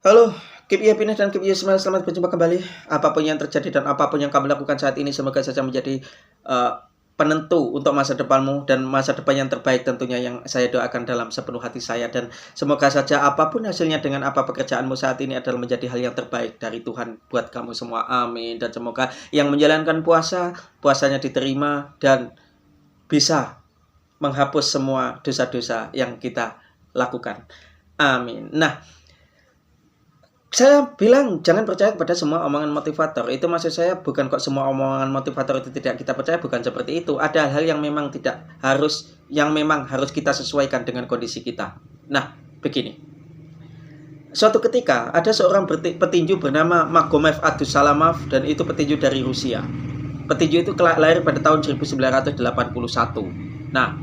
Halo, keep your happiness dan keep your smile. Selamat berjumpa kembali. Apapun yang terjadi dan apapun yang kamu lakukan saat ini, semoga saja menjadi penentu untuk masa depanmu dan masa depan yang terbaik tentunya yang saya doakan dalam sepenuh hati saya. Dan semoga saja apapun hasilnya dengan apa pekerjaanmu saat ini adalah menjadi hal yang terbaik dari Tuhan buat kamu semua. Amin. Dan semoga yang menjalankan puasanya diterima dan bisa menghapus semua dosa-dosa yang kita lakukan. Amin. Nah, saya bilang jangan percaya kepada semua omongan motivator. Itu maksud saya bukan kok semua omongan motivator itu tidak kita percaya, bukan seperti itu. Ada hal yang memang harus kita sesuaikan dengan kondisi kita. Nah, begini. Suatu ketika ada seorang petinju bernama Magomed Abdusalamov, dan itu petinju dari Rusia. Petinju itu lahir pada tahun 1981. Nah,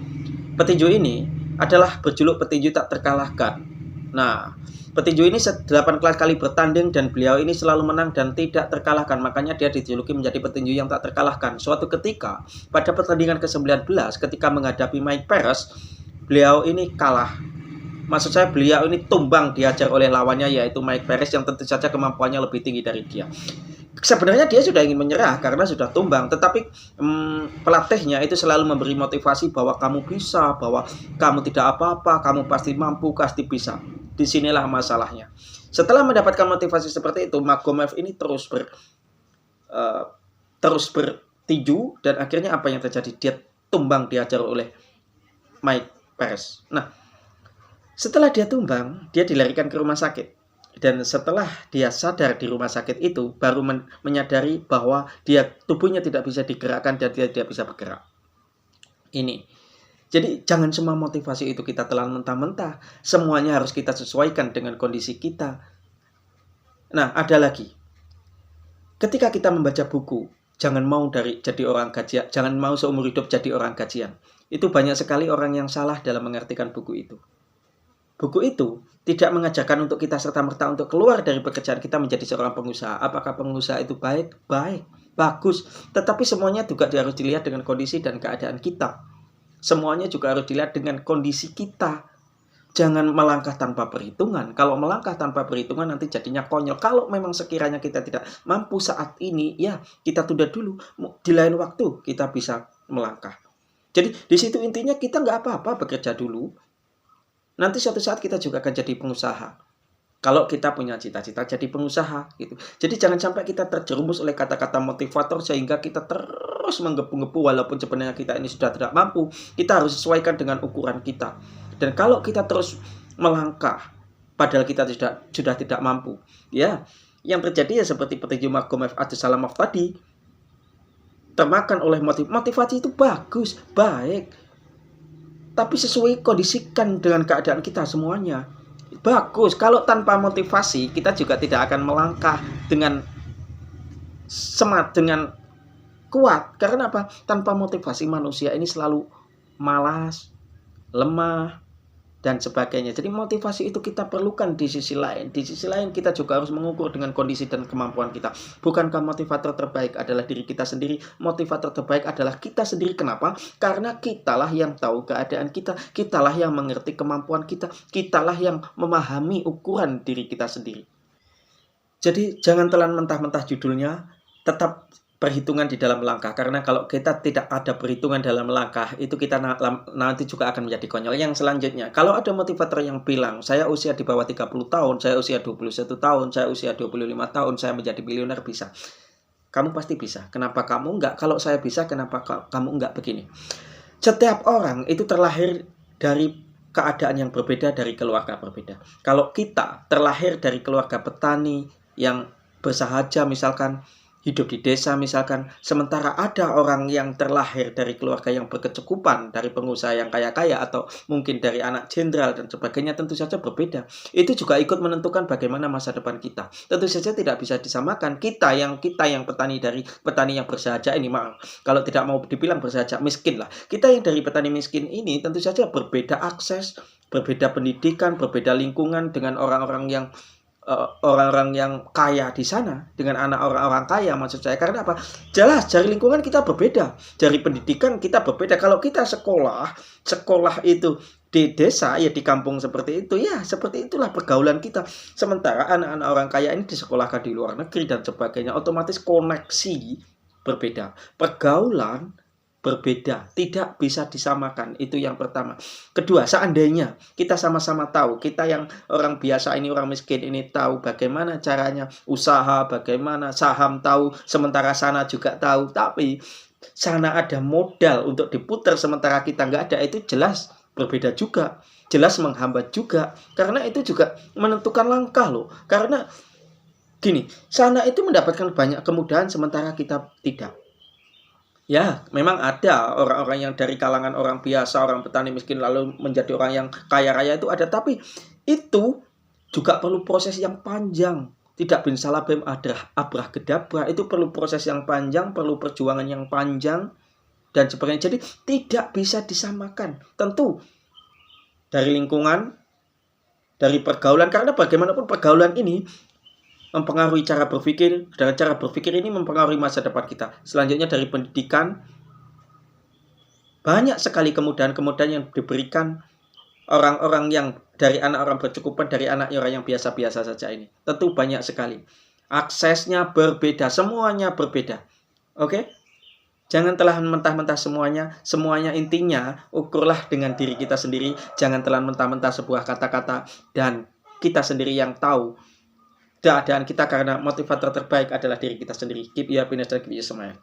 petinju ini adalah berjuluk petinju tak terkalahkan. Nah, petinju ini 8 kali bertanding dan beliau ini selalu menang dan tidak terkalahkan. Makanya dia dijuluki menjadi petinju yang tak terkalahkan. Suatu ketika pada pertandingan ke-19 ketika menghadapi Mike Perez, beliau ini kalah. Maksud saya beliau ini tumbang, diajar oleh lawannya yaitu Mike Perez yang tentu saja kemampuannya lebih tinggi dari dia. Sebenarnya dia sudah ingin menyerah karena sudah tumbang, tetapi pelatihnya itu selalu memberi motivasi bahwa kamu bisa, bahwa kamu tidak apa-apa, kamu pasti mampu, pasti bisa. Disinilah masalahnya. Setelah mendapatkan motivasi seperti itu, Magomed ini terus bertinju dan akhirnya apa yang terjadi? Dia tumbang, diajar oleh Mike Perez. Nah, setelah dia tumbang, dia dilarikan ke rumah sakit. Dan setelah dia sadar di rumah sakit itu, baru menyadari bahwa tubuhnya tidak bisa digerakkan dan dia tidak bisa bergerak. Ini. Jadi jangan semua motivasi itu kita telan mentah-mentah. Semuanya harus kita sesuaikan dengan kondisi kita. Nah, ada lagi. Ketika kita membaca buku, jangan mau jadi orang gajian, jangan mau seumur hidup jadi orang gajian. Itu banyak sekali orang yang salah dalam mengartikan buku itu. Buku itu tidak mengajarkan untuk kita serta-merta untuk keluar dari pekerjaan kita menjadi seorang pengusaha. Apakah pengusaha itu baik? Baik, bagus. Tetapi semuanya juga harus dilihat dengan kondisi dan keadaan kita. Semuanya juga harus dilihat dengan kondisi kita. Jangan melangkah tanpa perhitungan. Kalau melangkah tanpa perhitungan nanti jadinya konyol. Kalau memang sekiranya kita tidak mampu saat ini, ya kita tunda dulu. Di lain waktu kita bisa melangkah. Jadi di situ intinya kita nggak apa-apa bekerja dulu. Nanti suatu saat kita juga akan jadi pengusaha. Kalau kita punya cita-cita jadi pengusaha gitu. Jadi jangan sampai kita terjerumus oleh kata-kata motivator sehingga kita terus menggebu-gebu walaupun sebenarnya kita ini sudah tidak mampu. Kita harus sesuaikan dengan ukuran kita. Dan kalau kita terus melangkah padahal kita sudah tidak mampu, ya, yang terjadi ya seperti petinju Magomed Abdusalamov tadi. Termakan oleh motivasi itu bagus, baik. Tapi sesuai kondisikan dengan keadaan kita semuanya. Bagus. Kalau tanpa motivasi kita juga tidak akan melangkah dengan semangat, dengan kuat. Karena apa? Tanpa motivasi manusia ini selalu malas, lemah, dan sebagainya. Jadi motivasi itu kita perlukan di sisi lain. Di sisi lain kita juga harus mengukur dengan kondisi dan kemampuan kita. Bukankah motivator terbaik adalah diri kita sendiri? Motivator terbaik adalah kita sendiri. Kenapa? Karena kitalah yang tahu keadaan kita. Kitalah yang mengerti kemampuan kita. Kitalah yang memahami ukuran diri kita sendiri. Jadi jangan telan mentah-mentah judulnya. Tetap perhitungan di dalam langkah, karena kalau kita tidak ada perhitungan dalam langkah itu kita nanti juga akan menjadi konyol. Yang selanjutnya, kalau ada motivator yang bilang saya usia di bawah 30 tahun, saya usia 21 tahun, saya usia 25 tahun, saya menjadi miliuner bisa. Kamu pasti bisa. Kenapa kamu enggak? Kalau saya bisa, kenapa kamu enggak? Begini. Setiap orang itu terlahir dari keadaan yang berbeda, dari keluarga berbeda. Kalau kita terlahir dari keluarga petani yang bersahaja misalkan, hidup di desa misalkan, sementara ada orang yang terlahir dari keluarga yang berkecukupan, dari pengusaha yang kaya-kaya atau mungkin dari anak jenderal dan sebagainya, tentu saja berbeda. Itu juga ikut menentukan bagaimana masa depan kita. Tentu saja tidak bisa disamakan. Kita yang petani dari petani yang bersahaja ini, kalau tidak mau dibilang bersahaja, miskin lah. Kita yang dari petani miskin ini tentu saja berbeda akses, berbeda pendidikan, berbeda lingkungan dengan orang-orang yang kaya di sana, dengan anak orang-orang kaya maksud saya. Karena apa? Jelas dari lingkungan kita berbeda, dari pendidikan kita berbeda. Kalau kita sekolah itu di desa ya, di kampung seperti itu ya, seperti itulah pergaulan kita. Sementara anak-anak orang kaya ini disekolahkan di luar negeri dan sebagainya, otomatis koneksi berbeda, pergaulan berbeda, tidak bisa disamakan. Itu yang pertama. Kedua, seandainya kita sama-sama tahu, kita yang orang biasa ini, orang miskin ini tahu bagaimana caranya usaha, bagaimana saham tahu, sementara sana juga tahu, tapi sana ada modal untuk diputar sementara kita nggak ada, itu jelas berbeda juga, jelas menghambat juga, karena itu juga menentukan langkah loh. Karena gini, sana itu mendapatkan banyak kemudahan sementara kita tidak. Ya, memang ada orang-orang yang dari kalangan orang biasa, orang petani miskin lalu menjadi orang yang kaya raya, itu ada, tapi itu juga perlu proses yang panjang. Tidak bin salabim abrah gedabra, itu perlu proses yang panjang, perlu perjuangan yang panjang dan sebagainya. Jadi tidak bisa disamakan. Tentu dari lingkungan, dari pergaulan, karena bagaimanapun pergaulan ini mempengaruhi cara berpikir, dan cara berpikir ini mempengaruhi masa depan kita. Selanjutnya dari pendidikan, banyak sekali kemudahan-kemudahan yang diberikan orang-orang yang dari anak orang berkecukupan, dari anak orang yang biasa-biasa saja ini. Tentu banyak sekali. Aksesnya berbeda, semuanya berbeda. Oke? Jangan telan mentah-mentah semuanya. Semuanya intinya ukurlah dengan diri kita sendiri. Jangan telan mentah-mentah sebuah kata-kata, dan kita sendiri yang tahu keadaan kita, karena motivator terbaik adalah diri kita sendiri. Keep your happiness and keep your smile.